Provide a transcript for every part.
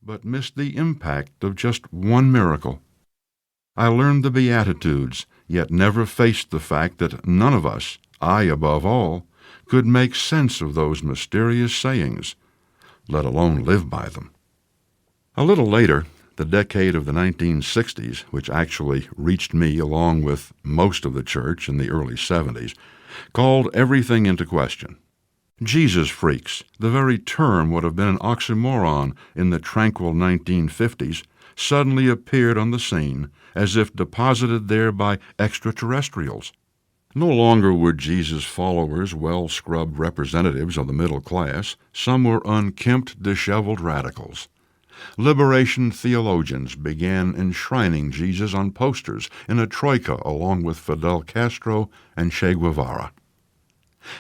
but missed the impact of just one miracle. I learned the Beatitudes, yet never faced the fact that none of us, I above all, could make sense of those mysterious sayings, let alone live by them. A little later, the decade of the 1960s, which actually reached me along with most of the church in the early 70s, called everything into question. Jesus freaks, the very term would have been an oxymoron in the tranquil 1950s, suddenly appeared on the scene as if deposited there by extraterrestrials. No longer were Jesus' followers well-scrubbed representatives of the middle class. Some were unkempt, disheveled radicals. Liberation theologians began enshrining Jesus on posters in a troika along with Fidel Castro and Che Guevara.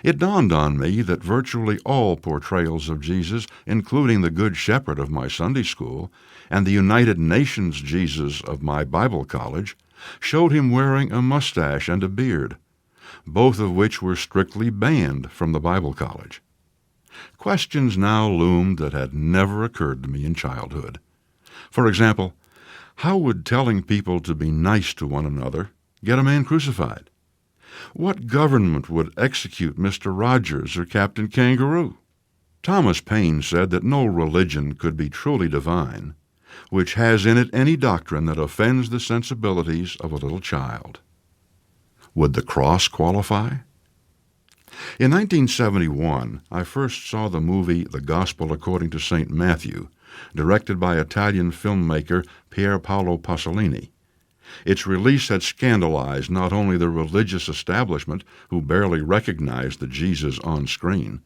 It dawned on me that virtually all portrayals of Jesus, including the Good Shepherd of my Sunday school and the United Nations Jesus of my Bible college, showed him wearing a mustache and a beard, both of which were strictly banned from the Bible college. Questions now loomed that had never occurred to me in childhood. For example, how would telling people to be nice to one another get a man crucified? What government would execute Mr. Rogers or Captain Kangaroo? Thomas Paine said that no religion could be truly divine which has in it any doctrine that offends the sensibilities of a little child. Would the cross qualify? In 1971, I first saw the movie The Gospel According to St. Matthew, directed by Italian filmmaker Pier Paolo Pasolini. Its release had scandalized not only the religious establishment, who barely recognized the Jesus on screen,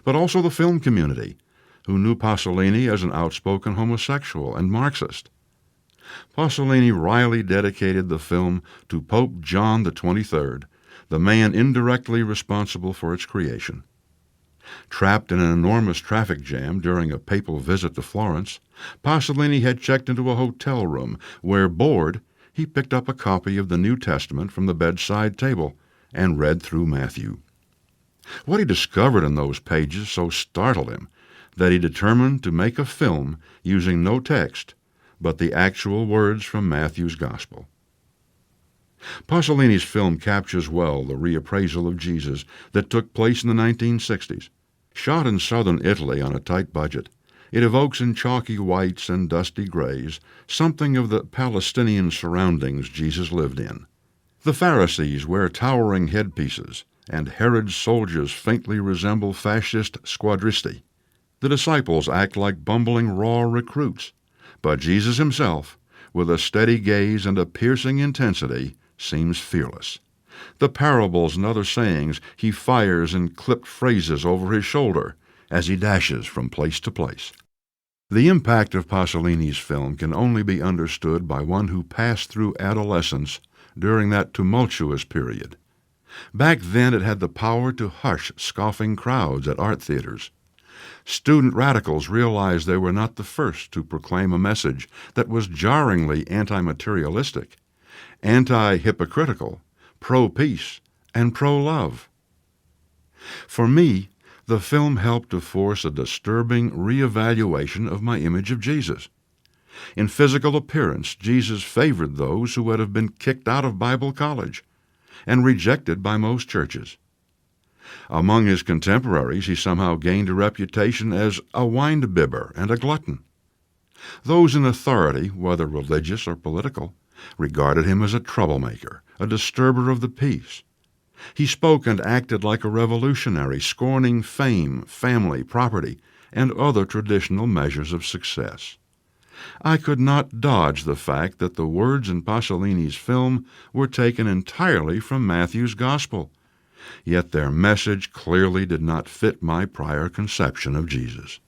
but also the film community, who knew Pasolini as an outspoken homosexual and Marxist. Pasolini wryly dedicated the film to Pope John XXIII, the man indirectly responsible for its creation. Trapped in an enormous traffic jam during a papal visit to Florence, Pasolini had checked into a hotel room where, bored, he picked up a copy of the New Testament from the bedside table and read through Matthew. What he discovered in those pages so startled him that he determined to make a film using no text but the actual words from Matthew's Gospel. Pasolini's film captures well the reappraisal of Jesus that took place in the 1960s. Shot in southern Italy on a tight budget, it evokes in chalky whites and dusty grays something of the Palestinian surroundings Jesus lived in. The Pharisees wear towering headpieces, and Herod's soldiers faintly resemble fascist squadristi. The disciples act like bumbling raw recruits, but Jesus himself, with a steady gaze and a piercing intensity, seems fearless. The parables and other sayings he fires in clipped phrases over his shoulder as he dashes from place to place. The impact of Pasolini's film can only be understood by one who passed through adolescence during that tumultuous period. Back then it had the power to hush scoffing crowds at art theaters. Student radicals realized they were not the first to proclaim a message that was jarringly anti-materialistic, anti-hypocritical, pro-peace, and pro-love. For me, the film helped to force a disturbing reevaluation of my image of Jesus. In physical appearance, Jesus favored those who would have been kicked out of Bible college and rejected by most churches. Among his contemporaries, he somehow gained a reputation as a wine-bibber and a glutton. Those in authority, whether religious or political, regarded him as a troublemaker, a disturber of the peace. He spoke and acted like a revolutionary, scorning fame, family, property, and other traditional measures of success. I could not dodge the fact that the words in Pasolini's film were taken entirely from Matthew's Gospel, yet their message clearly did not fit my prior conception of Jesus.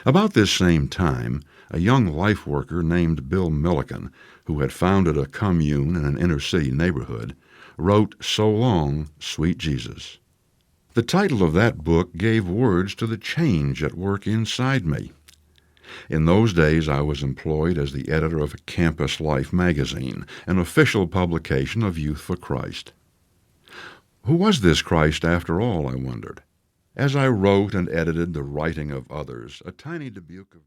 About this same time, a young life worker named Bill Milliken, who had founded a commune in an inner-city neighborhood, wrote So Long, Sweet Jesus. The title of that book gave words to the change at work inside me. In those days, I was employed as the editor of Campus Life magazine, an official publication of Youth for Christ. Who was this Christ, after all, I wondered. As I wrote and edited the writing of others, a tiny dubuque of